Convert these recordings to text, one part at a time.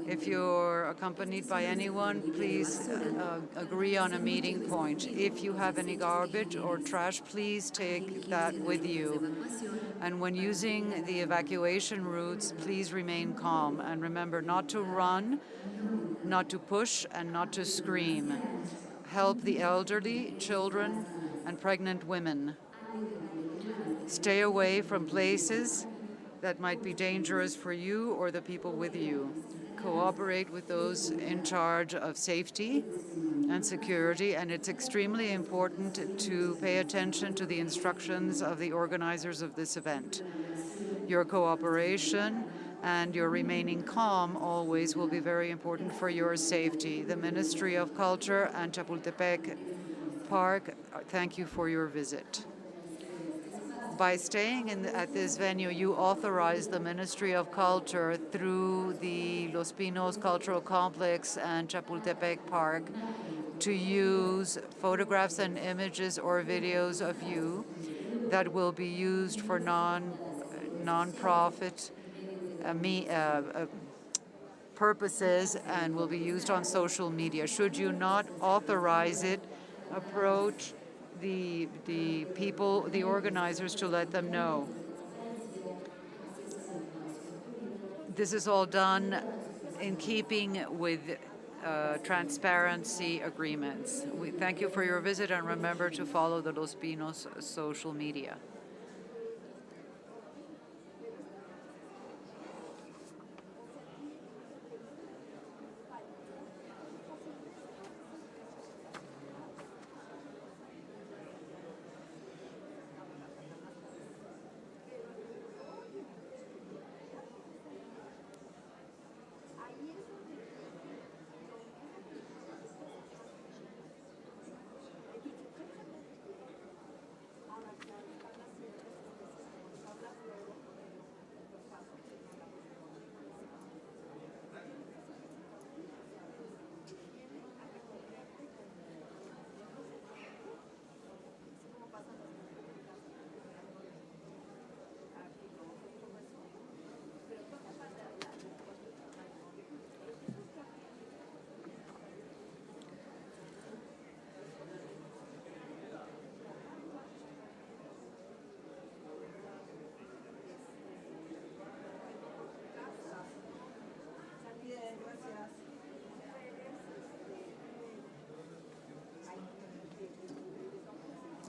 If you're accompanied by anyone, please agree on a meeting point. If you have any garbage or trash, please take that with you. And when using the evacuation routes, please remain calm. And remember not to run, not to push, and not to scream. Help the elderly, children, and pregnant women. Stay away from places that might be dangerous for you or the people with you. Cooperate with those in charge of safety and security, and it's extremely important to pay attention to the instructions of the organizers of this event. Your cooperation and your remaining calm always will be very important for your safety. The Ministry of Culture and Chapultepec Park, thank you for your visit. By staying at this venue, you authorize the Ministry of Culture through the Los Pinos Cultural Complex and Chapultepec Park to use photographs and images or videos of you that will be used for non-profit purposes and will be used on social media. Should you not authorize it, approach the people, the organizers, to let them know. This is all done in keeping with transparency agreements. We thank you for your visit, and remember to follow the Los Pinos social media.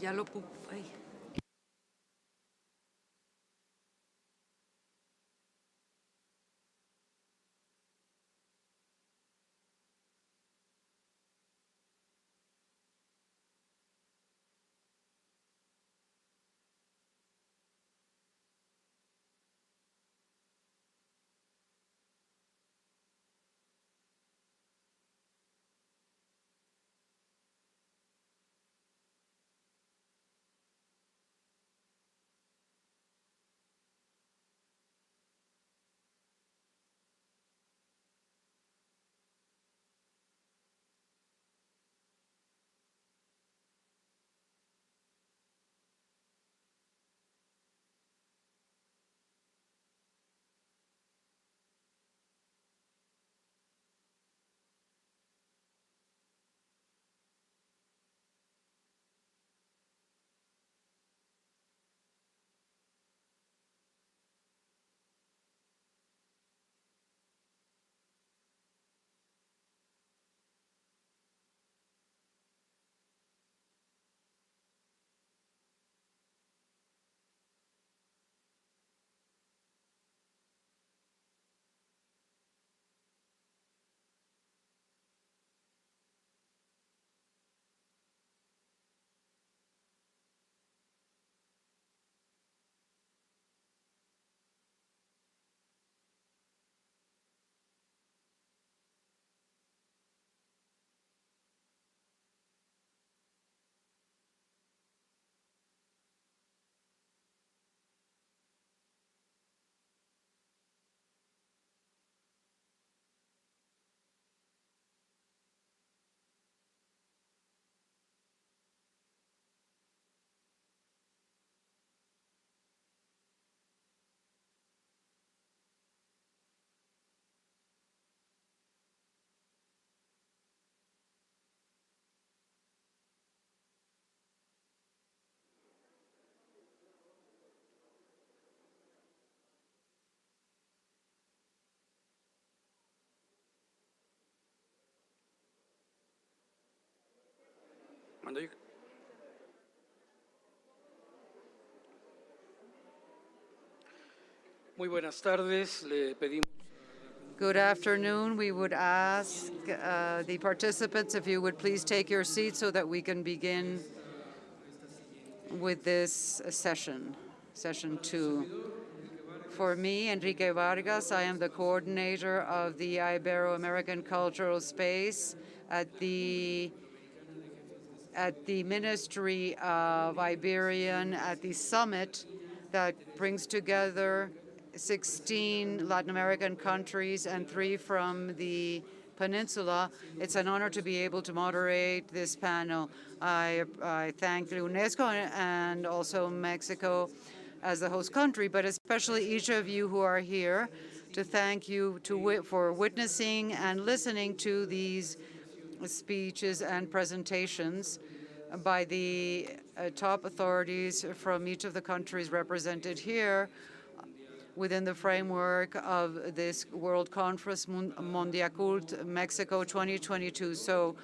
Ya lo ay. Muy buenas tardes. Le pedimos. Good afternoon. We would ask the participants if you would please take your seats so that we can begin with this session, session 2. For me, Enrique Vargas, I am the coordinator of the Ibero-American Cultural Space at the Ministry of Iberian, at the summit that brings together 16 Latin American countries and 3 from the peninsula. It's an honor to be able to moderate this panel. I thank UNESCO and also Mexico as the host country, but especially each of you who are here, to thank you for witnessing and listening to these speeches and presentations by the top authorities from each of the countries represented here within the framework of this World Conference Mondiacult Mexico 2022. So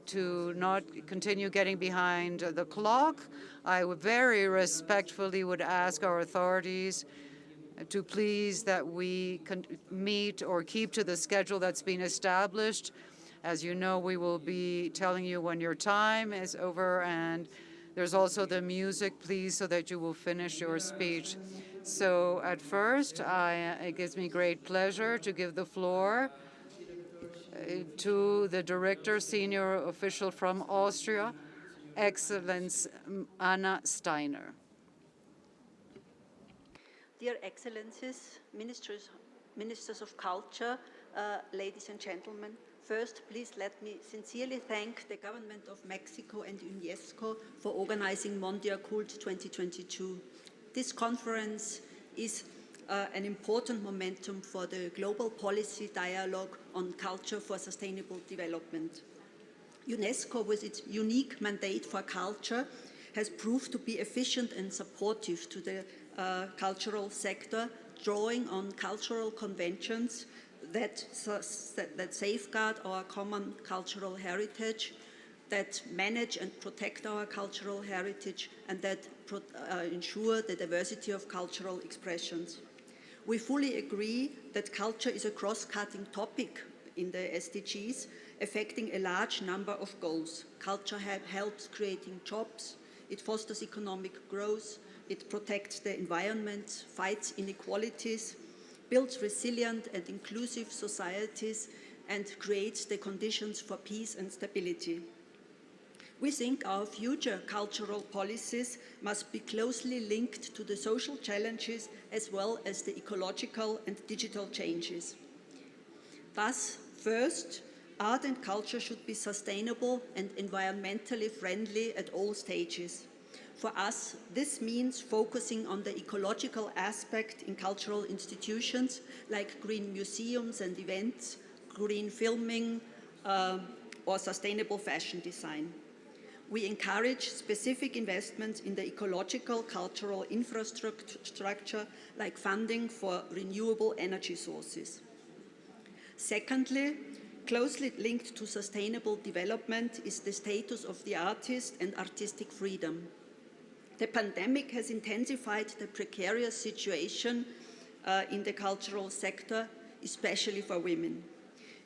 to not continue getting behind the clock, I would very respectfully would ask our authorities to please that we meet or keep to the schedule that's been established. As you know, we will be telling you when your time is over, and there's also the music, please, so that you will finish your speech. So at first, it gives me great pleasure to give the floor to the director, senior official from Austria, Excellence Anna Steiner. Dear Excellencies, Ministers of Culture, ladies and gentlemen, first, please let me sincerely thank the Government of Mexico and UNESCO for organizing Mondiacult 2022. This conference is an important momentum for the global policy dialogue on culture for sustainable development. UNESCO, with its unique mandate for culture, has proved to be efficient and supportive to the cultural sector, drawing on cultural conventions that safeguard our common cultural heritage, that manage and protect our cultural heritage, and that ensure the diversity of cultural expressions. We fully agree that culture is a cross-cutting topic in the SDGs, affecting a large number of goals. Culture helps creating jobs, it fosters economic growth, it protects the environment, fights inequalities, builds resilient and inclusive societies, and creates the conditions for peace and stability. We think our future cultural policies must be closely linked to the social challenges as well as the ecological and digital changes. Thus, first, art and culture should be sustainable and environmentally friendly at all stages. For us, this means focusing on the ecological aspect in cultural institutions like green museums and events, green filming, or sustainable fashion design. We encourage specific investments in the ecological cultural infrastructure like funding for renewable energy sources. Secondly, closely linked to sustainable development is the status of the artist and artistic freedom. The pandemic has intensified the precarious situation in the cultural sector, especially for women.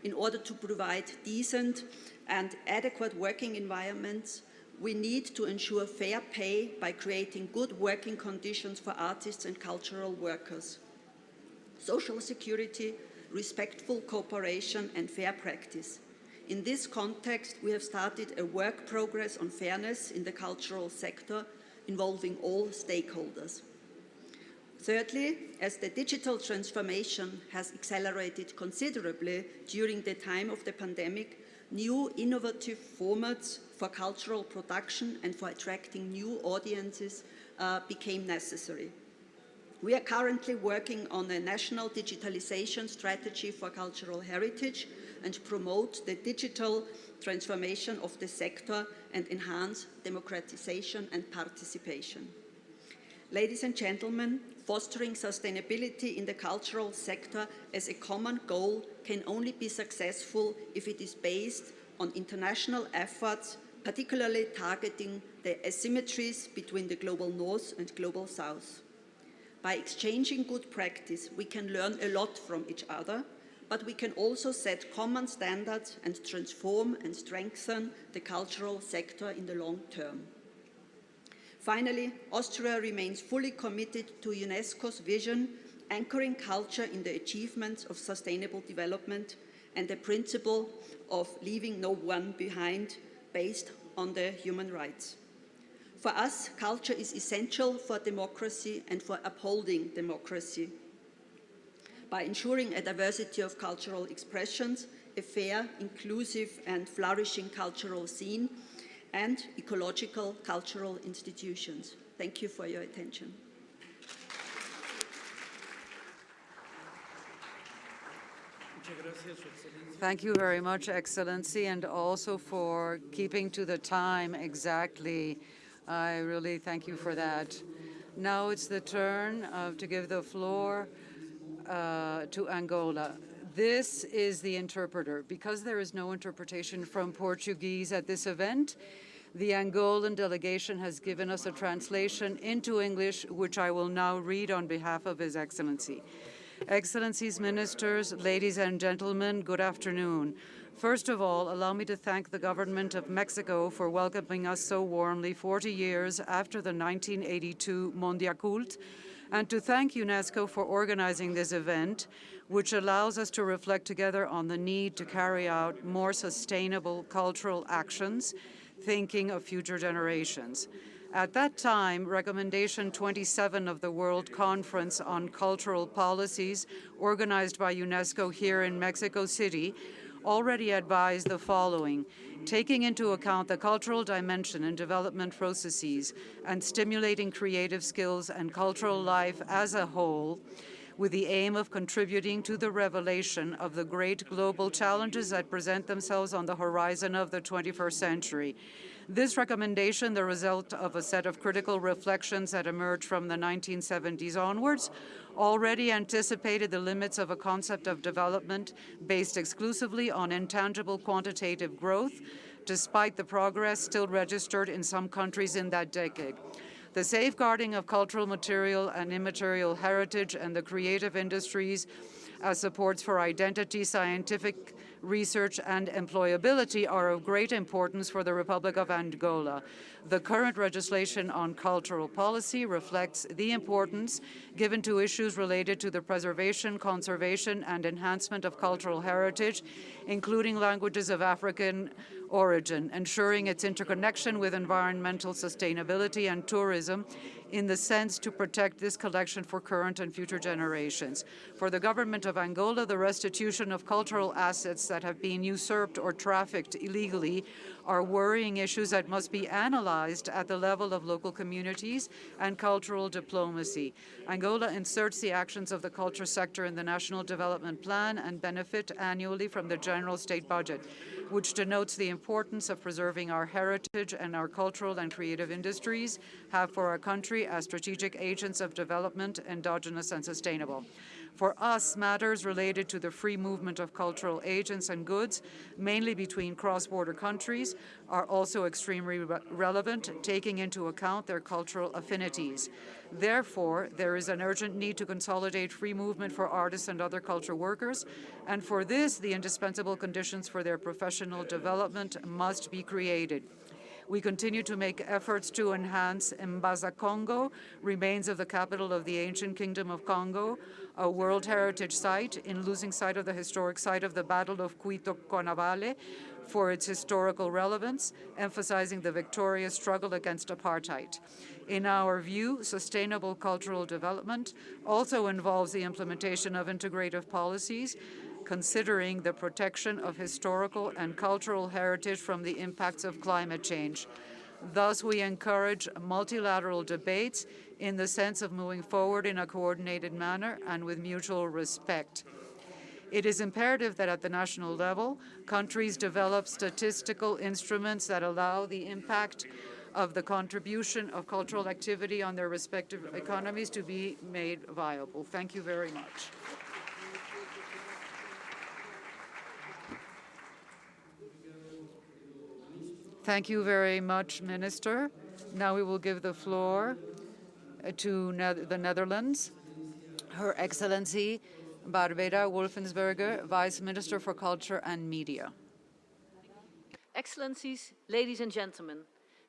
In order to provide decent and adequate working environments, we need to ensure fair pay by creating good working conditions for artists and cultural workers. Social security, respectful cooperation, and fair practice. In this context, we have started a work progress on fairness in the cultural sector involving all stakeholders. Thirdly, as the digital transformation has accelerated considerably during the time of the pandemic, new innovative formats for cultural production and for attracting new audiences became necessary. We are currently working on a national digitalization strategy for cultural heritage and promote the digital transformation of the sector and enhance democratization and participation. Ladies and gentlemen, fostering sustainability in the cultural sector as a common goal can only be successful if it is based on international efforts particularly targeting the asymmetries between the global north and global south. By exchanging good practice, we can learn a lot from each other, but we can also set common standards and transform and strengthen the cultural sector in the long term. Finally, Austria remains fully committed to UNESCO's vision, anchoring culture in the achievements of sustainable development and the principle of leaving no one behind, based on the human rights. For us, culture is essential for democracy and for upholding democracy. By ensuring a diversity of cultural expressions, a fair, inclusive and flourishing cultural scene, and ecological cultural institutions. Thank you for your attention. Thank you very much, Excellency, and also for keeping to the time exactly. I really thank you for that. Now it's the turn to give the floor to Angola. This is the interpreter. Because there is no interpretation from Portuguese at this event, the Angolan delegation has given us a translation into English, which I will now read on behalf of His Excellency. Excellencies, ministers, ladies and gentlemen, good afternoon. First of all, allow me to thank the government of Mexico for welcoming us so warmly 40 years after the 1982 Mondiacult, and to thank UNESCO for organizing this event, which allows us to reflect together on the need to carry out more sustainable cultural actions, thinking of future generations. At that time, Recommendation 27 of the World Conference on Cultural Policies, organized by UNESCO here in Mexico City, already advised the following: taking into account the cultural dimension in development processes and stimulating creative skills and cultural life as a whole, with the aim of contributing to the revelation of the great global challenges that present themselves on the horizon of the 21st century. This recommendation, the result of a set of critical reflections that emerged from the 1970s onwards, already anticipated the limits of a concept of development based exclusively on intangible quantitative growth, despite the progress still registered in some countries in that decade. The safeguarding of cultural material and immaterial heritage and the creative industries as supports for identity, scientific research, and employability are of great importance for the Republic of Angola. The current legislation on cultural policy reflects the importance given to issues related to the preservation, conservation, and enhancement of cultural heritage, including languages of African origin, ensuring its interconnection with environmental sustainability and tourism in the sense to protect this collection for current and future generations. For the government of Angola, the restitution of cultural assets that have been usurped or trafficked illegally are worrying issues that must be analyzed at the level of local communities and cultural diplomacy. Angola inserts the actions of the culture sector in the National Development Plan and benefit annually from the general state budget, which denotes the importance of preserving our heritage and our cultural and creative industries have for our country as strategic agents of development, endogenous and sustainable. For us, matters related to the free movement of cultural agents and goods, mainly between cross-border countries, are also extremely relevant, taking into account their cultural affinities. Therefore, there is an urgent need to consolidate free movement for artists and other cultural workers, and for this, the indispensable conditions for their professional development must be created. We continue to make efforts to enhance Mbaza Congo, remains of the capital of the ancient Kingdom of Congo, a World Heritage Site, in losing sight of the historic site of the Battle of Cuito Conavale for its historical relevance, emphasizing the victorious struggle against apartheid. In our view, sustainable cultural development also involves the implementation of integrative policies, considering the protection of historical and cultural heritage from the impacts of climate change. Thus, we encourage multilateral debates in the sense of moving forward in a coordinated manner and with mutual respect. It is imperative that at the national level, countries develop statistical instruments that allow the impact of the contribution of cultural activity on their respective economies to be made viable. Thank you very much. Thank you very much, Minister. Now we will give the floor to the Netherlands. Her Excellency Barbara Wolfensberger, Vice Minister for Culture and Media. Excellencies, ladies and gentlemen,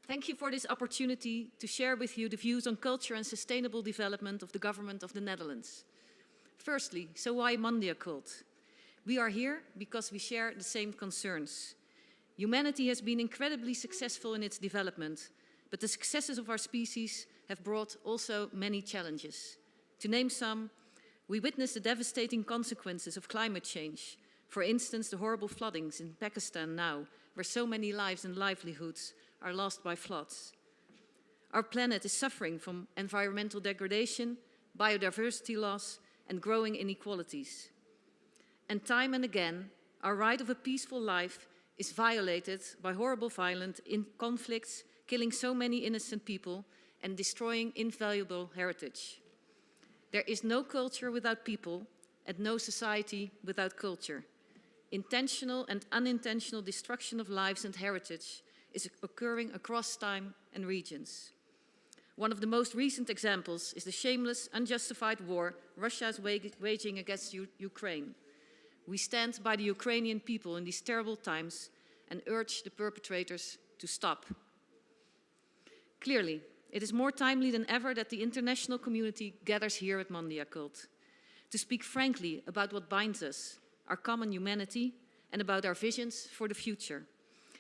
thank you for this opportunity to share with you the views on culture and sustainable development of the government of the Netherlands. Firstly, so why Mondiacult? We are here because we share the same concerns. Humanity has been incredibly successful in its development, but the successes of our species have brought also many challenges. To name some, we witness the devastating consequences of climate change. For instance, the horrible floodings in Pakistan now, where so many lives and livelihoods are lost by floods. Our planet is suffering from environmental degradation, biodiversity loss, and growing inequalities. And time and again, our right of a peaceful life is violated by horrible violent conflicts, killing so many innocent people and destroying invaluable heritage. There is no culture without people and no society without culture. Intentional and unintentional destruction of lives and heritage is occurring across time and regions. One of the most recent examples is the shameless, unjustified war Russia is waging against Ukraine. We stand by the Ukrainian people in these terrible times and urge the perpetrators to stop. Clearly, it is more timely than ever that the international community gathers here at Mondiacult to speak frankly about what binds us, our common humanity, and about our visions for the future.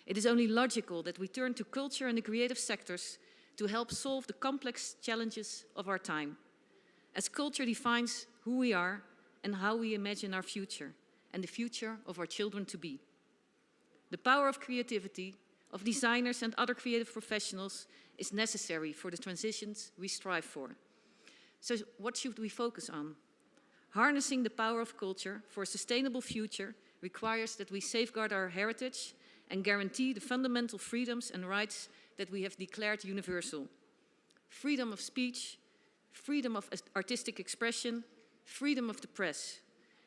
It is only logical that we turn to culture and the creative sectors to help solve the complex challenges of our time, as culture defines who we are and how we imagine our future, and the future of our children to be. The power of creativity, of designers and other creative professionals is necessary for the transitions we strive for. So what should we focus on? Harnessing the power of culture for a sustainable future requires that we safeguard our heritage and guarantee the fundamental freedoms and rights that we have declared universal. Freedom of speech, freedom of artistic expression, freedom of the press.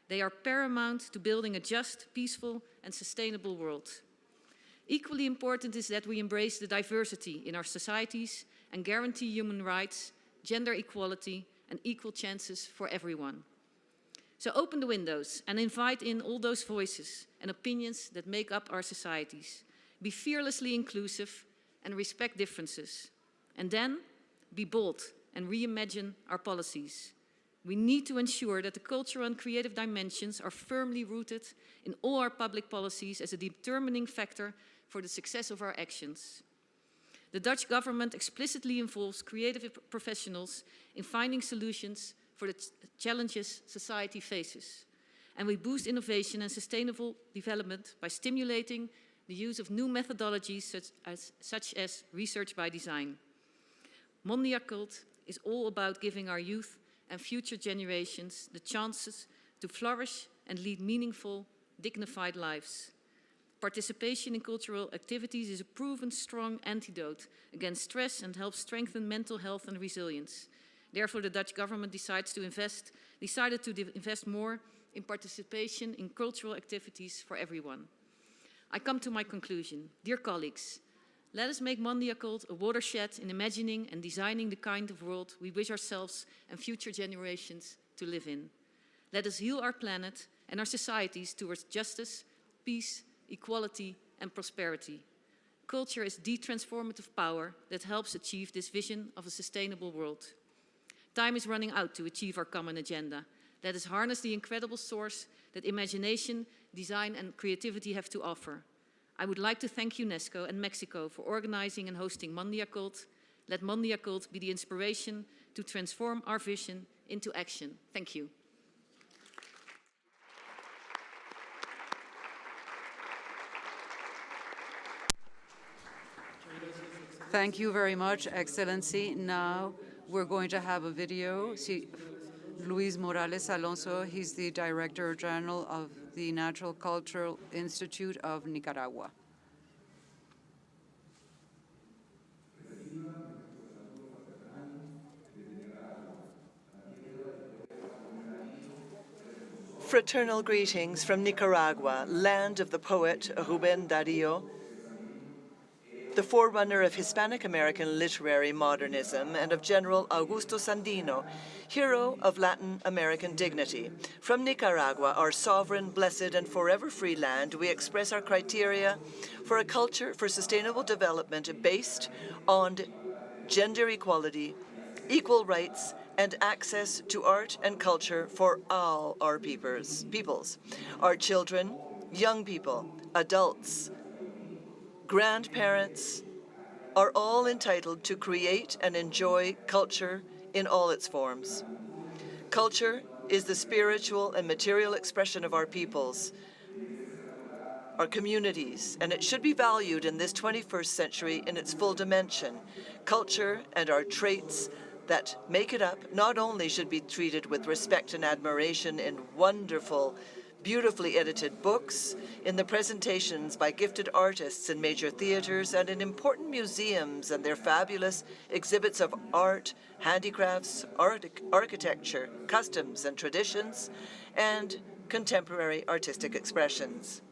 They are paramount to building a just, peaceful, and sustainable world. Equally important is that we embrace the diversity in our societies and guarantee human rights, gender equality, and equal chances for everyone. So open the windows and invite in all those voices and opinions that make up our societies. Be fearlessly inclusive and respect differences. And then be bold and reimagine our policies. We need to ensure that the cultural and creative dimensions are firmly rooted in all our public policies as a determining factor for the success of our actions. The Dutch government explicitly involves creative professionals in finding solutions for the challenges society faces. And we boost innovation and sustainable development by stimulating the use of new methodologies such as research by design. Mondiacult is all about giving our youth and future generations the chances to flourish and lead meaningful, dignified lives. Participation in cultural activities is a proven strong antidote against stress and helps strengthen mental health and resilience. Therefore, the Dutch government decided to invest more in participation in cultural activities for everyone. I come to my conclusion. Dear colleagues, let us make Mondiacult a watershed in imagining and designing the kind of world we wish ourselves and future generations to live in. Let us heal our planet and our societies towards justice, peace, equality, and prosperity. Culture is the transformative power that helps achieve this vision of a sustainable world. Time is running out to achieve our common agenda. Let us harness the incredible source that imagination, design, and creativity have to offer. I would like to thank UNESCO and Mexico for organizing and hosting Mondiacult. Let Mondiacult be the inspiration to transform our vision into action. Thank you. Thank you very much, Excellency. Now we're going to have a video. Luis Morales Alonso, he's the Director General of the Natural Cultural Institute of Nicaragua. Fraternal greetings from Nicaragua, land of the poet Rubén Darío, the forerunner of Hispanic American literary modernism and of General Augusto Sandino, hero of Latin American dignity. From Nicaragua, our sovereign, blessed, and forever free land, we express our criteria for a culture for sustainable development based on gender equality, equal rights, and access to art and culture for all our peoples. Our children, young people, adults, grandparents are all entitled to create and enjoy culture in all its forms. Culture is the spiritual and material expression of our peoples, our communities, and it should be valued in this 21st century in its full dimension. Culture and our traits that make it up not only should be treated with respect and admiration in wonderful, beautifully edited books, in the presentations by gifted artists in major theaters, and in important museums and their fabulous exhibits of art, handicrafts, architecture, customs and traditions, and contemporary artistic expressions.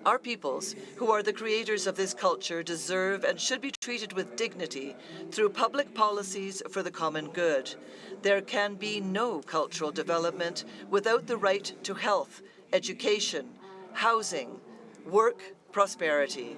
Our peoples, who are the creators of this culture, deserve and should be treated with dignity through public policies for the common good. There can be no cultural development without the right to health, education, housing, work, prosperity.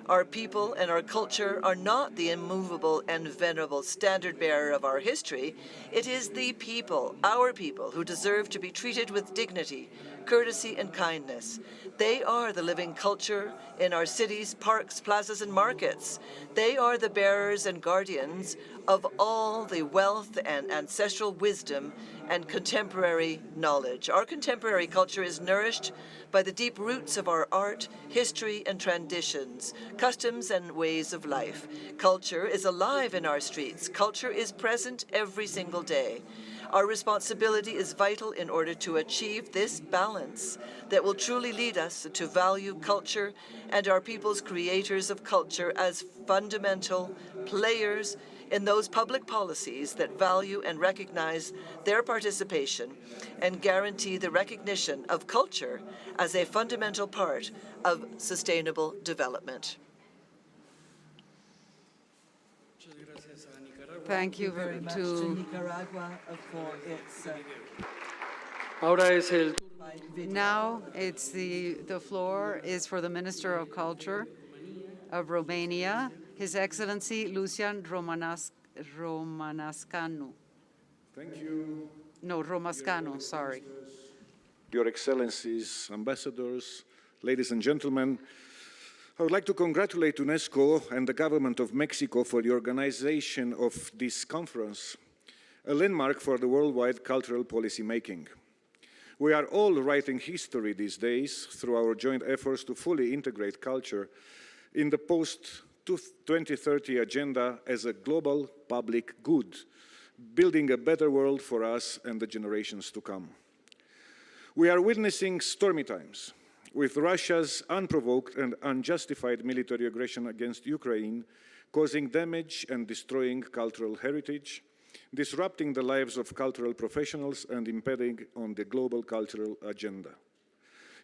Our people and our culture are not the immovable and venerable standard bearer of our history. It is the people, our people, who deserve to be treated with dignity, courtesy, and kindness. They are the living culture in our cities, parks, plazas, and markets. They are the bearers and guardians of all the wealth and ancestral wisdom and contemporary knowledge. Our contemporary culture is nourished by the deep roots of our art, history, and traditions, customs, and ways of life. Culture is alive in our streets. Culture is present every single day. Our responsibility is vital in order to achieve this balance that will truly lead us to value culture and our people's creators of culture as fundamental players in those public policies that value and recognize their participation and guarantee the recognition of culture as a fundamental part of sustainable development. Thank you Very much to Nicaragua for its Ahora es el Now it's the floor is for the Minister of Culture of Romania, His Excellency Lucian Romanascanu. Thank you. No, Romascanu, sorry. Your Excellencies, ambassadors, ladies and gentlemen, I would like to congratulate UNESCO and the government of Mexico for the organization of this conference, a landmark for the worldwide cultural policy making. We are all writing history these days through our joint efforts to fully integrate culture in the post-2030 agenda as a global public good, building a better world for us and the generations to come. We are witnessing stormy times, with Russia's unprovoked and unjustified military aggression against Ukraine causing damage and destroying cultural heritage, disrupting the lives of cultural professionals and impeding on the global cultural agenda.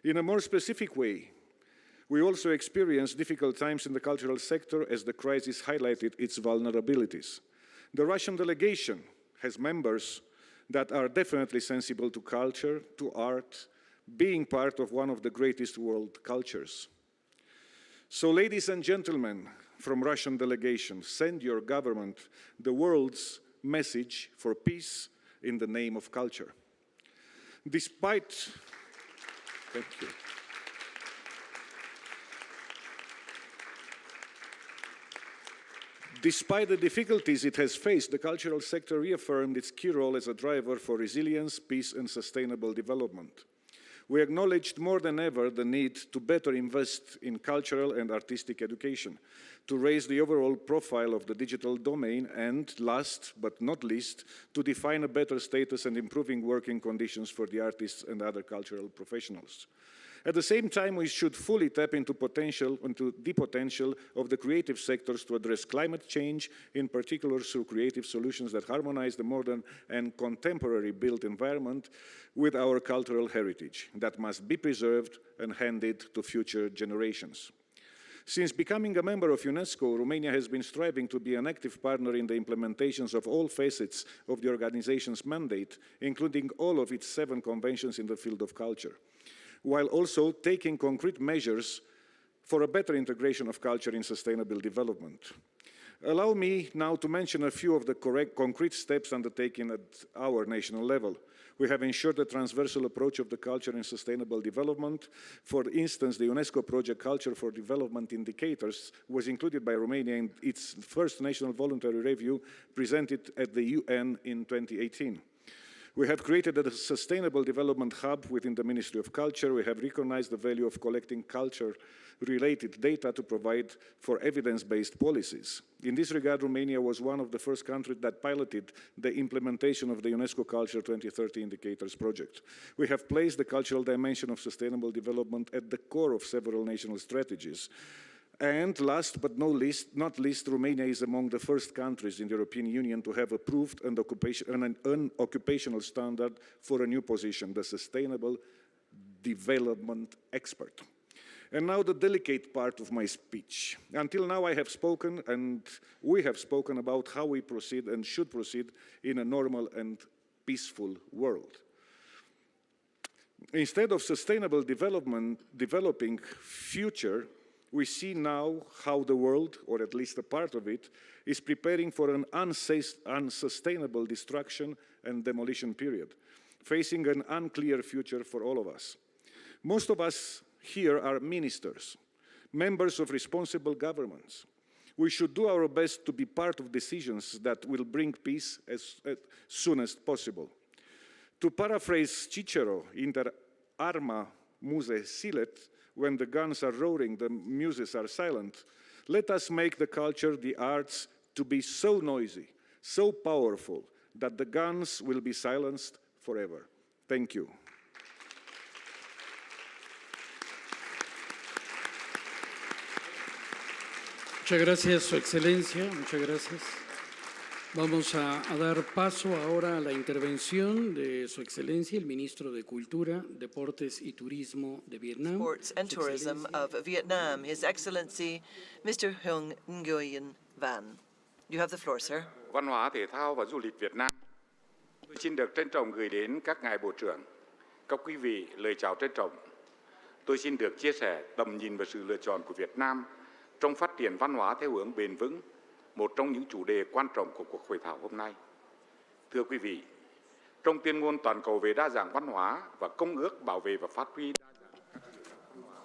In a more specific way, we also experience difficult times in the cultural sector as the crisis highlighted its vulnerabilities. The Russian delegation has members that are definitely sensible to culture, to art, being part of one of the greatest world cultures. So, ladies and gentlemen from Russian delegation, send your government the world's message for peace in the name of culture. Despite the difficulties it has faced, the cultural sector reaffirmed its key role as a driver for resilience, peace, and sustainable development. We acknowledged more than ever the need to better invest in cultural and artistic education, to raise the overall profile of the digital domain, and last but not least, to define a better status and improving working conditions for the artists and other cultural professionals. At the same time, we should fully tap into the potential of the creative sectors to address climate change, in particular through creative solutions that harmonize the modern and contemporary built environment with our cultural heritage that must be preserved and handed to future generations. Since becoming a member of UNESCO, Romania has been striving to be an active partner in the implementations of all facets of the organization's mandate, including all of its 7 conventions in the field of culture, while also taking concrete measures for a better integration of culture in sustainable development. Allow me now to mention a few of the concrete steps undertaken at our national level. We have ensured a transversal approach of the culture in sustainable development. For instance, the UNESCO project Culture for Development Indicators was included by Romania in its first national voluntary review presented at the UN in 2018. We have created a sustainable development hub within the Ministry of Culture. We have recognized the value of collecting culture-related data to provide for evidence-based policies. In this regard, Romania was one of the first countries that piloted the implementation of the UNESCO Culture 2030 Indicators project. We have placed the cultural dimension of sustainable development at the core of several national strategies. And last but not least, Romania is among the first countries in the European Union to have approved an occupational standard for a new position, the Sustainable Development Expert. And now the delicate part of my speech. Until now I have spoken, and we have spoken about how we proceed and should proceed in a normal and peaceful world. Instead of sustainable developing future, we see now how the world, or at least a part of it, is preparing for an unsustainable destruction and demolition period, facing an unclear future for all of us. Most of us here are ministers, members of responsible governments. We should do our best to be part of decisions that will bring peace as soon as possible. To paraphrase Cicero, inter arma muse silet, when the guns are roaring, the muses are silent. Let us make the culture, the arts, to be so noisy, so powerful, that the guns will be silenced forever. Thank you. Muchas gracias, Su Excelencia. Muchas gracias. Vamos a dar paso ahora a la intervención de Su Excelencia, el Ministro de Cultura, Deportes y Turismo de Vietnam. Sports and Tourism of Vietnam, His Excellency, Mr. Hung Nguyen Van. You have the floor, sir. Văn hóa, Thể thao và Du lịch Việt Nam. Tôi xin được trân trọng gửi đến các ngài bộ trưởng, các quý vị lời chào trân trọng. Tôi xin được chia sẻ tầm nhìn và sự lựa chọn của Việt Nam trong phát triển văn hóa theo hướng bền vững, một trong những chủ đề quan trọng của cuộc hội thảo hôm nay. Thưa quý vị, trong tuyên ngôn toàn cầu về đa dạng văn hóa và Công ước bảo vệ và phát huy đa dạng các lựa chọn văn hóa,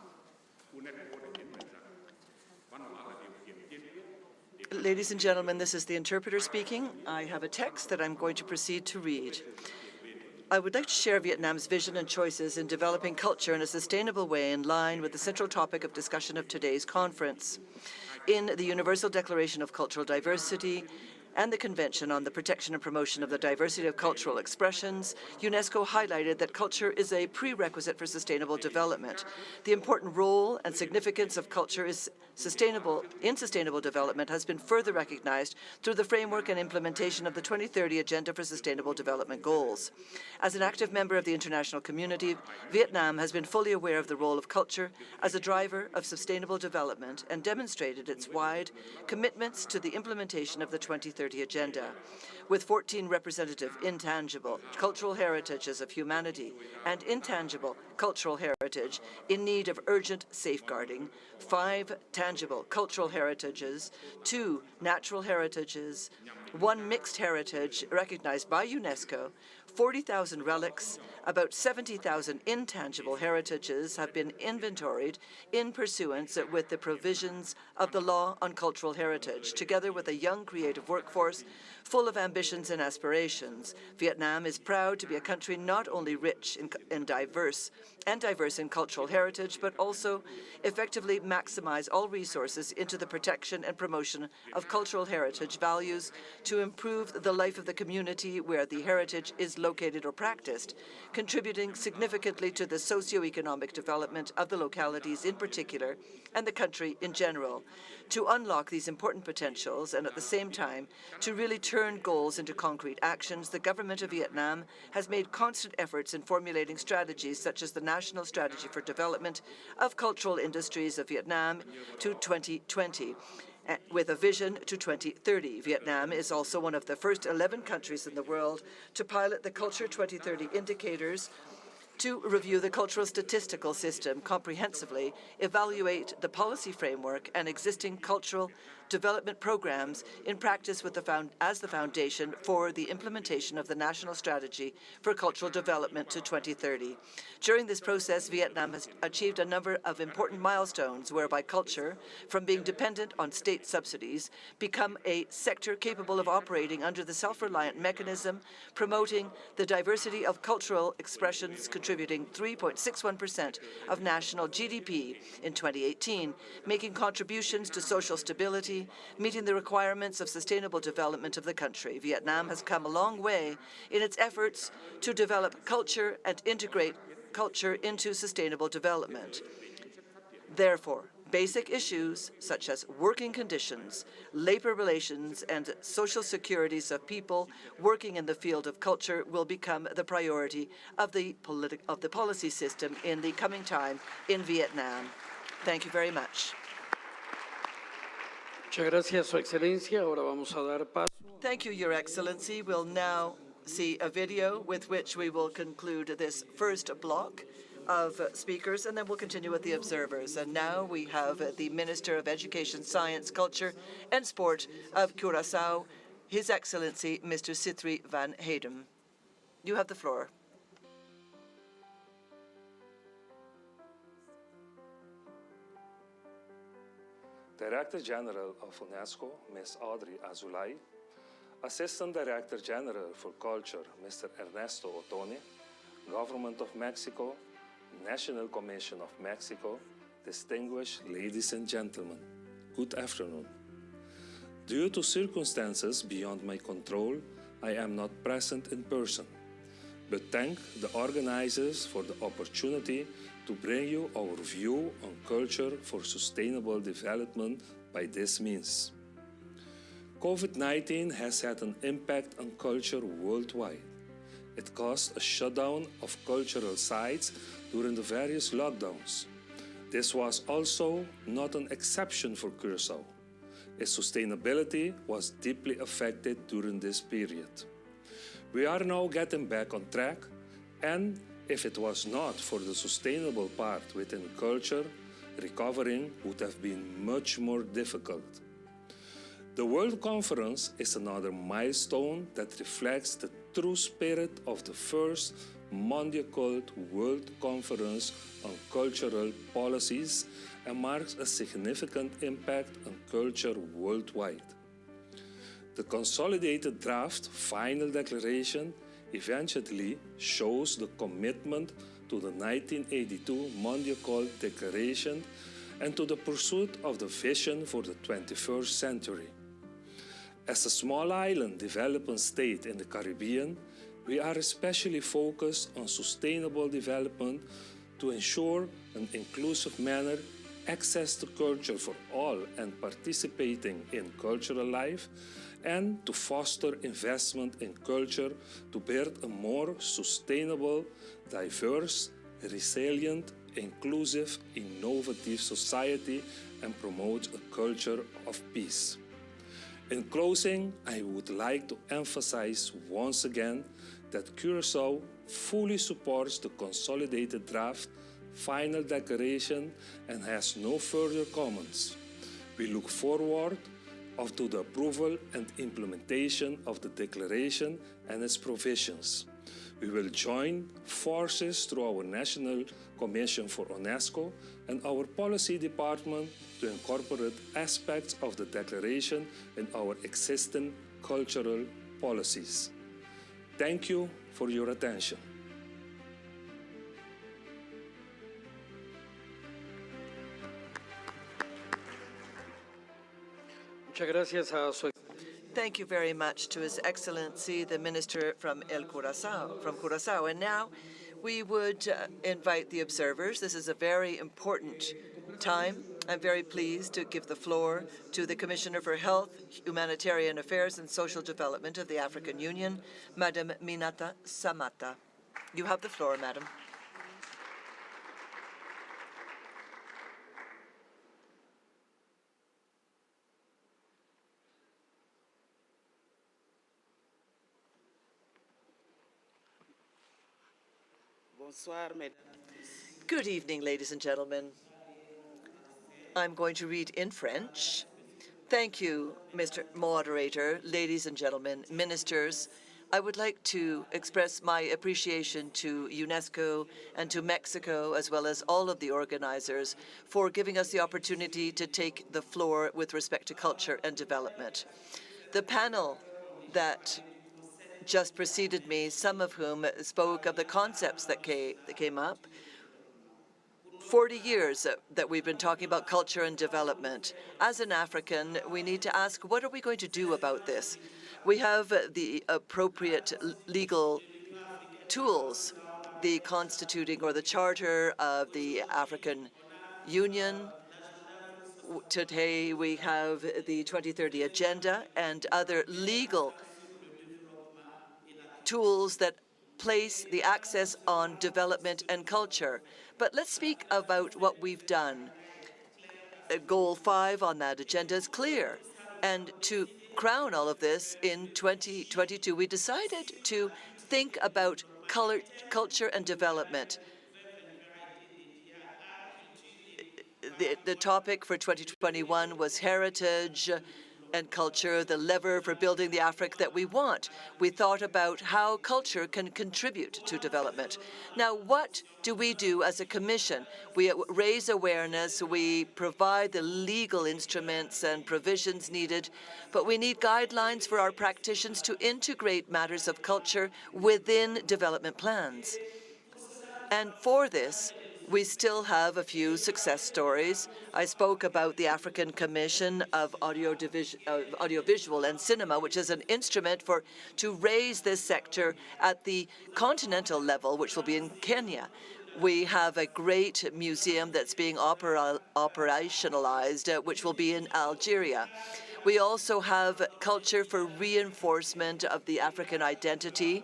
UNESCO đã nhấn mạnh rằng văn hóa là điều kiện tiên quyết. Ladies and gentlemen, this is the interpreter speaking. I have a text that I'm going to proceed to read. I would like to share Vietnam's vision and choices in developing culture in a sustainable way in line with the central topic of discussion of today's conference. In the Universal Declaration of Cultural Diversity and the Convention on the Protection and Promotion of the Diversity of Cultural Expressions, UNESCO highlighted that culture is a prerequisite for sustainable development. The important role and significance of culture in sustainable development has been further recognized through the framework and implementation of the 2030 Agenda for Sustainable Development Goals. As an active member of the international community, Vietnam has been fully aware of the role of culture as a driver of sustainable development and demonstrated its wide commitments to the implementation of the 2030 Agenda. With 14 representative intangible cultural heritages of humanity and intangible cultural heritage in need of urgent safeguarding, 5 tangible cultural heritages, 2 natural heritages, 1 mixed heritage recognized by UNESCO, 40,000 relics, about 70,000 intangible heritages have been inventoried in pursuance with the provisions of the Law on Cultural Heritage, together with a young creative workforce full of ambitions and aspirations. Vietnam is proud to be a country not only rich and diverse in cultural heritage, but also effectively maximize all resources into the protection and promotion of cultural heritage values to improve the life of the community where the heritage is located or practiced, contributing significantly to the socio-economic development of the localities in particular and the country in general. To unlock these important potentials and at the same time to really turn goals into concrete actions, the government of Vietnam has made constant efforts in formulating strategies such as the National Strategy for Development of Cultural Industries of Vietnam to 2020. With a vision to 2030. Vietnam is also one of the first 11 countries in the world to pilot the Culture 2030 indicators to review the cultural statistical system comprehensively, evaluate the policy framework and existing cultural development programs in practice with as the foundation for the implementation of the National Strategy for Cultural Development to 2030. During this process, Vietnam has achieved a number of important milestones whereby culture, from being dependent on state subsidies, become a sector capable of operating under the self-reliant mechanism, promoting the diversity of cultural expressions, contributing 3.61% of national GDP in 2018, making contributions to social stability, meeting the requirements of sustainable development of the country. Vietnam has come a long way in its efforts to develop culture and integrate culture into sustainable development. Therefore, basic issues such as working conditions, labor relations, and social securities of people working in the field of culture will become the priority of the policy system in the coming time in Vietnam. Thank you very much. Muchas gracias, Su Excelencia. Ahora vamos a dar paso. Thank you, Your Excellency. We'll now see a video with which we will conclude this first block of speakers, and then we'll continue with the observers. And now we have the Minister of Education, Science, Culture, and Sport of Curaçao, His Excellency, Mr. Sithri van Heydem. You have the floor. Director General of UNESCO, Ms. Audrey Azoulay, Assistant Director General for Culture, Mr. Ernesto Ottone, Government of Mexico, National Commission of Mexico, distinguished ladies and gentlemen, good afternoon. Due to circumstances beyond my control, I am not present in person, but thank the organizers for the opportunity to bring you our view on culture for sustainable development by this means. COVID-19 has had an impact on culture worldwide. It caused a shutdown of cultural sites during the various lockdowns. This was also not an exception for Curaçao. Its sustainability was deeply affected during this period. We are now getting back on track, and if it was not for the sustainable part within culture, recovering would have been much more difficult. The World Conference is another milestone that reflects the true spirit of the first Mondiacult World Conference on Cultural Policies and marks a significant impact on culture worldwide. The consolidated draft final declaration eventually shows the commitment to the 1982 Mondiacult Declaration and to the pursuit of the vision for the 21st century. As a small island developing state in the Caribbean, we are especially focused on sustainable development to ensure an inclusive manner, access to culture for all and participating in cultural life, and to foster investment in culture to build a more sustainable, diverse, resilient, inclusive, innovative society and promote a culture of peace. In closing, I would like to emphasize once again that Curaçao fully supports the consolidated draft final declaration and has no further comments. We look forward to the approval and implementation of the declaration and its provisions. We will join forces through our National Commission for UNESCO and our Policy Department to incorporate aspects of the declaration in our existing cultural policies. Thank you for your attention. Muchas gracias a su Thank you very much to His Excellency, the Minister from Curaçao. And now we would invite the observers. This is a very important time. I'm very pleased to give the floor to the Commissioner for Health, Humanitarian Affairs and Social Development of the African Union, Madam Minata Samata. You have the floor, Madam. Good evening, ladies and gentlemen. I'm going to read in French. Thank you, Mr. Moderator, ladies and gentlemen, ministers. I would like to express my appreciation to UNESCO and to Mexico, as well as all of the organizers, for giving us the opportunity to take the floor with respect to culture and development. The panel that just preceded me, some of whom spoke of the concepts that came up. 40 years that we've been talking about culture and development. As an African, we need to ask, what are we going to do about this? We have the appropriate legal tools, the constituting or the charter of the African Union. Today we have the 2030 Agenda and other legal tools that place the access on development and culture. But let's speak about what we've done. Goal 5 on that agenda is clear. And to crown all of this, in 2022, we decided to think about culture and development. The topic for 2021 was heritage and culture, the lever for building the Africa that we want. We thought about how culture can contribute to development. Now, what do we do as a commission? We raise awareness, we provide the legal instruments and provisions needed, but we need guidelines for our practitioners to integrate matters of culture within development plans. And for this, we still have a few success stories. I spoke about the African Commission of Audiovisual and Cinema, which is an instrument to raise this sector at the continental level, which will be in Kenya. We have a great museum that's being operationalized, which will be in Algeria. We also have culture for reinforcement of the African identity,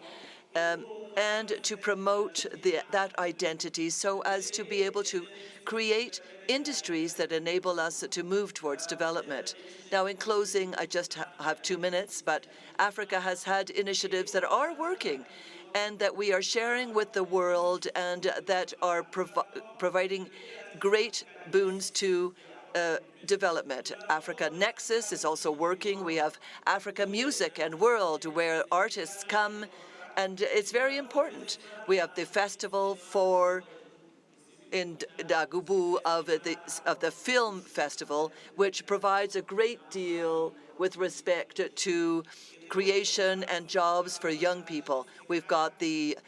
and to promote that identity so as to be able to create industries that enable us to move towards development. Now, in closing, I just have 2 minutes, but Africa has had initiatives that are working and that we are sharing with the world and that are providing great boons to development. Africa Nexus is also working. We have Africa Music and World, where artists come, and it's very important. We have the festival in Dagubu of the film festival, which provides a great deal with respect to creation and jobs for young people. We've got the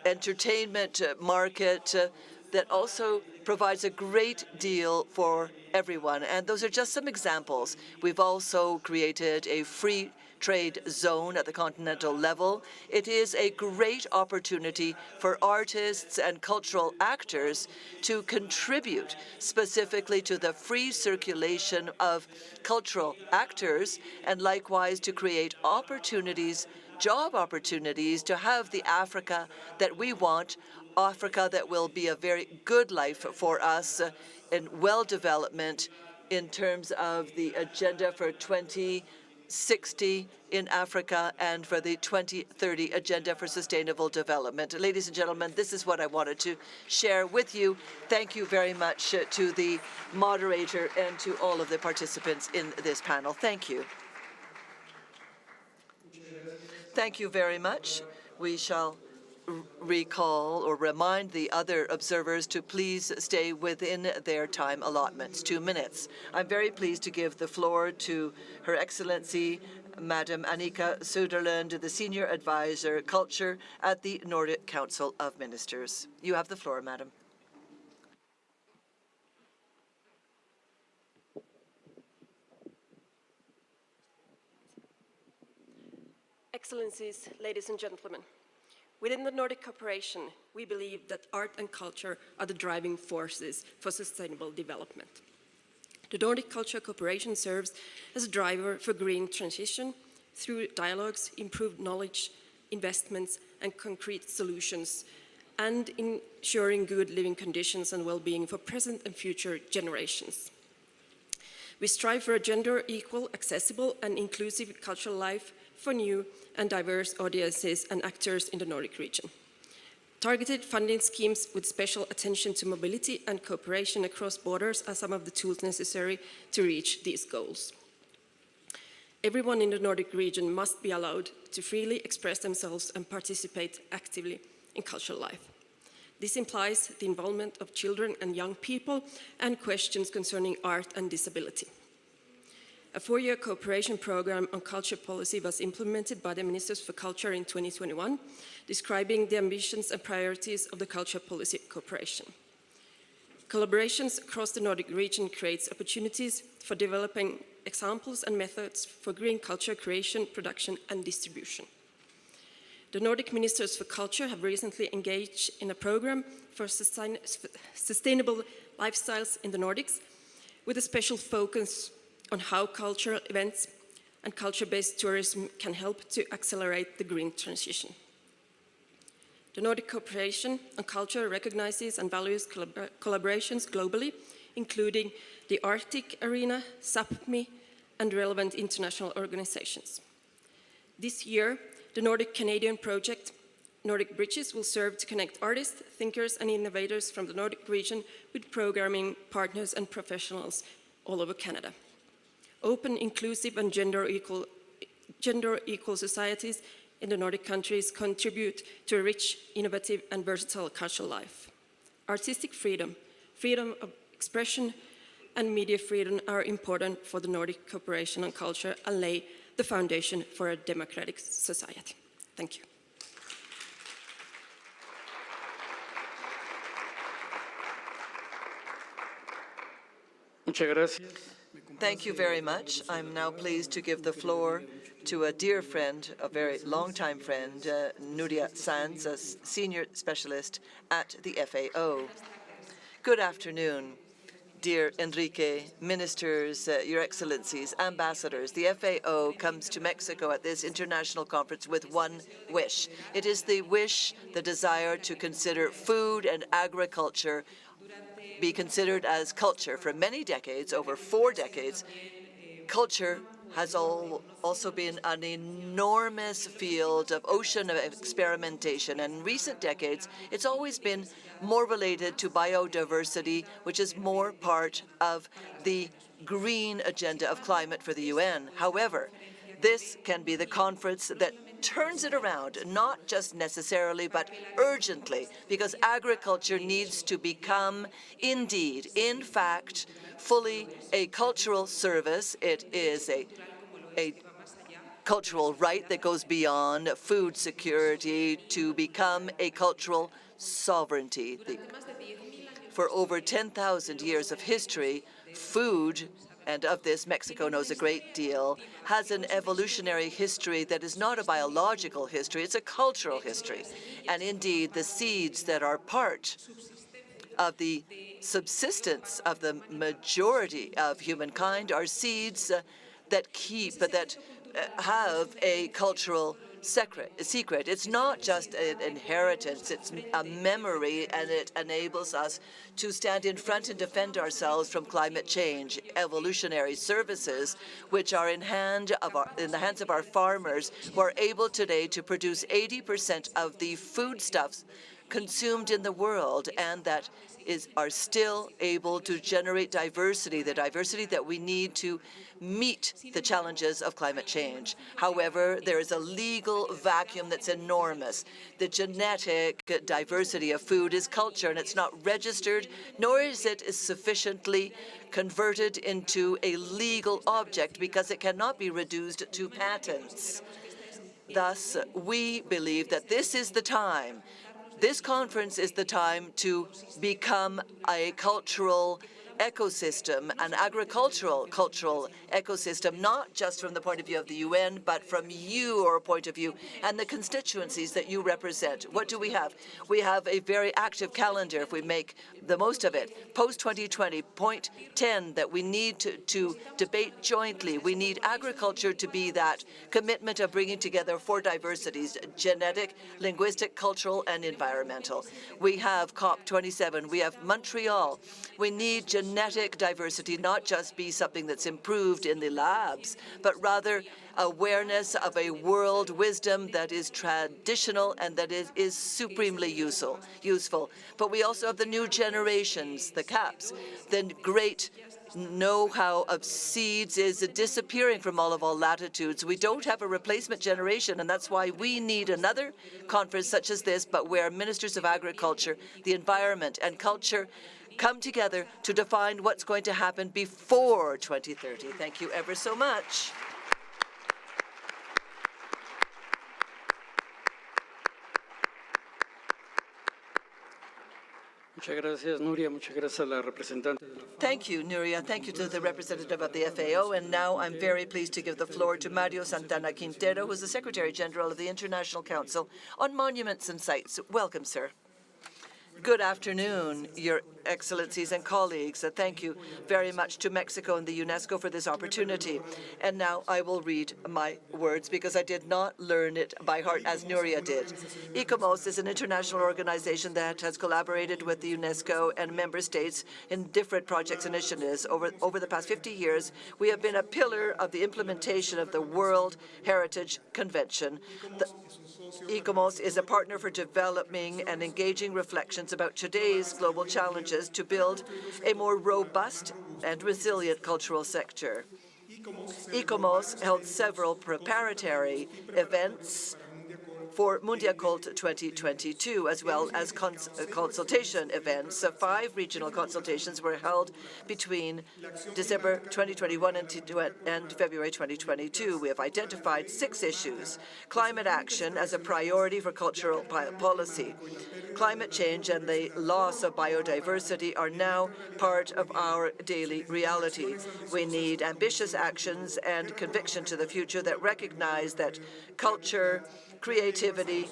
entertainment market that also provides a great deal for everyone. And those are just some examples. We've also created a free trade zone at the continental level. It is a great opportunity for artists and cultural actors to contribute specifically to the free circulation of cultural actors, and likewise to create opportunities, job opportunities, to have the Africa that we want, Africa that will be a very good life for us in well-development in terms of the agenda for 2060 in Africa and for the 2030 Agenda for Sustainable Development. Ladies and gentlemen, this is what I wanted to share with you. Thank you very much to the moderator and to all of the participants in this panel. Thank you. Thank you very much. We shall recall or remind the other observers to please stay within their time allotments, 2 minutes. I'm very pleased to give the floor to Her Excellency, Madam Annika Söderlund, the Senior Advisor, Culture at the Nordic Council of Ministers. You have the floor, Madam. Excellencies, ladies and gentlemen, within the Nordic cooperation, we believe that art and culture are the driving forces for sustainable development. The Nordic Cultural Cooperation serves as a driver for green transition through dialogues, improved knowledge, investments, and concrete solutions, and ensuring good living conditions and well-being for present and future generations. We strive for a gender-equal, accessible, and inclusive cultural life for new and diverse audiences and actors in the Nordic region. Targeted funding schemes with special attention to mobility and cooperation across borders are some of the tools necessary to reach these goals. Everyone in the Nordic region must be allowed to freely express themselves and participate actively in cultural life. This implies the involvement of children and young people and questions concerning art and disability. A 4-year cooperation program on culture policy was implemented by the Ministers for Culture in 2021, describing the ambitions and priorities of the culture policy cooperation. Collaborations across the Nordic region creates opportunities for developing examples and methods for green culture creation, production, and distribution. The Nordic Ministers for Culture have recently engaged in a program for sustainable lifestyles in the Nordics, with a special focus on how cultural events and culture-based tourism can help to accelerate the green transition. The Nordic cooperation on culture recognizes and values collaborations globally, including the Arctic Arena, SAPMI, and relevant international organizations. This year, the Nordic-Canadian project, Nordic Bridges, will serve to connect artists, thinkers, and innovators from the Nordic region with programming partners and professionals all over Canada. Open, inclusive, and gender-equal societies in the Nordic countries contribute to a rich, innovative, and versatile cultural life. Artistic freedom, freedom of expression, and media freedom are important for the Nordic cooperation on culture and lay the foundation for a democratic society. Thank you. Muchas gracias. Thank you very much. I'm now pleased to give the floor to a dear friend, a very long-time friend, Nuria Sands, a senior specialist at the FAO. Good afternoon, dear Enrique, ministers, your excellencies, ambassadors. The FAO comes to Mexico at this international conference with one wish. It is the wish, the desire to consider food and agriculture be considered as culture. For many decades, over 4 decades, culture has also been an enormous field of ocean of experimentation. And in recent decades, it's always been more related to biodiversity, which is more part of the green agenda of climate for the UN. However, this can be the conference that turns it around, not just necessarily, but urgently, because agriculture needs to become, indeed, in fact, fully a cultural service. It is a cultural right that goes beyond food security to become a cultural sovereignty. For over 10,000 years of history, food, and of this Mexico knows a great deal, has an evolutionary history that is not a biological history, it's a cultural history. And indeed, the seeds that are part of the subsistence of the majority of humankind are seeds that have a cultural secret. It's not just an inheritance, it's a memory, and it enables us to stand in front and defend ourselves from climate change. Evolutionary services, which are in the hands of our farmers, who are able today to produce 80% of the foodstuffs consumed in the world, and that are still able to generate diversity, the diversity that we need to meet the challenges of climate change. However, there is a legal vacuum that's enormous. The genetic diversity of food is culture, and it's not registered, nor is it sufficiently converted into a legal object because it cannot be reduced to patents. Thus, we believe that this is the time. This conference is the time to become a cultural ecosystem, an agricultural cultural ecosystem, not just from the point of view of the UN, but from your point of view and the constituencies that you represent. What do we have? We have a very active calendar if we make the most of it. Post-2020, point 10 that we need to debate jointly. We need agriculture to be that commitment of bringing together four diversities: genetic, linguistic, cultural, and environmental. We have COP27. We have Montreal. We need genetic diversity not just be something that's improved in the labs, but rather awareness of a world wisdom that is traditional and that is supremely useful. But we also have the new generations, the CAPs, the great know-how of seeds is disappearing from all of our latitudes. We don't have a replacement generation, and that's why we need another conference such as this, but where ministers of agriculture, the environment, and culture come together to define what's going to happen before 2030. Thank you ever so much. Muchas gracias, Nuria. Muchas gracias a la representante. Thank you, Nuria. Thank you to the representative of the FAO. And now I'm very pleased to give the floor to Mario Santana Quintero, who is the Secretary General of the International Council on Monuments and Sites. Welcome, sir. Good afternoon, Your Excellencies and colleagues. Thank you very much to Mexico and the UNESCO for this opportunity. And now I will read my words because I did not learn it by heart as Nuria did. ICOMOS is an international organization that has collaborated with the UNESCO and member states in different projects and initiatives. Over the past 50 years, we have been a pillar of the implementation of the World Heritage Convention. ICOMOS is a partner for developing and engaging reflections about today's global challenges to build a more robust and resilient cultural sector. ICOMOS held several preparatory events for Mondiacult 2022, as well as consultation events. 5 regional consultations were held between December 2021 and February 2022. We have identified 6 issues. Climate action as a priority for cultural policy. Climate change and the loss of biodiversity are now part of our daily reality. We need ambitious actions and conviction to the future that recognize that culture, creativity,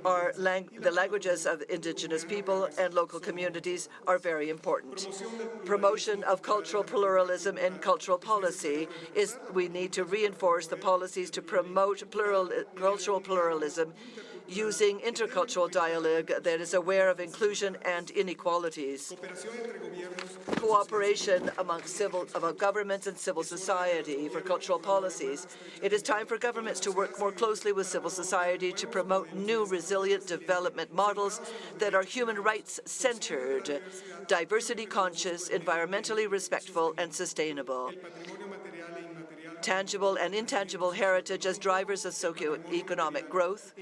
are the languages of indigenous people and local communities are very important. Promotion of cultural pluralism and cultural policy is we need to reinforce the policies to promote cultural pluralism using intercultural dialogue that is aware of inclusion and inequalities. Cooperation among governments and civil society for cultural policies. It is time for governments to work more closely with civil society to promote new resilient development models that are human rights-centered, diversity-conscious, environmentally respectful, and sustainable. Tangible and intangible heritage as drivers of socioeconomic growth.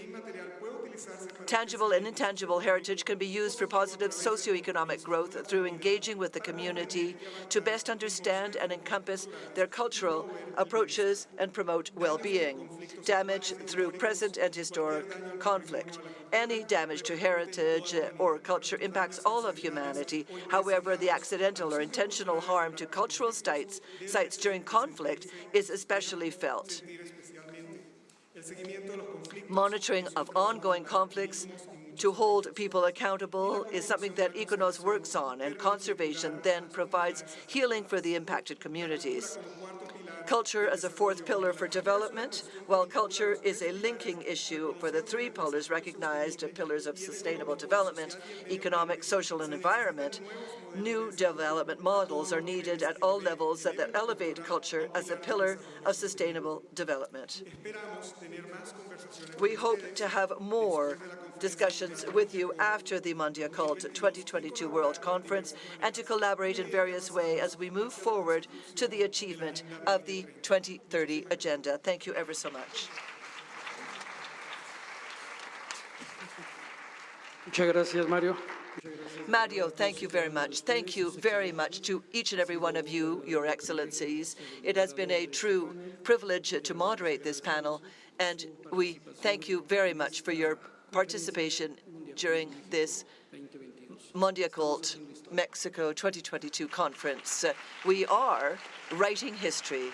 Tangible and intangible heritage can be used for positive socioeconomic growth through engaging with the community to best understand and encompass their cultural approaches and promote well-being. Damage through present and historic conflict. Any damage to heritage or culture impacts all of humanity. However, the accidental or intentional harm to cultural sites during conflict is especially felt. Monitoring of ongoing conflicts to hold people accountable is something that ICOMOS works on, and conservation then provides healing for the impacted communities. Culture as a 4th pillar for development, while culture is a linking issue for the 3 pillars recognized pillars of sustainable development, economic, social, and environment. New development models are needed at all levels that elevate culture as a pillar of sustainable development. We hope to have more discussions with you after the Mondiacult 2022 World Conference and to collaborate in various ways as we move forward to the achievement of the 2030 Agenda. Thank you ever so much. Muchas gracias, Mario. Mario, thank you very much. Thank you very much to each and every one of you, Your Excellencies. It has been a true privilege to moderate this panel, and we thank you very much for your participation during this Mondiacult Mexico 2022 conference. We are writing history.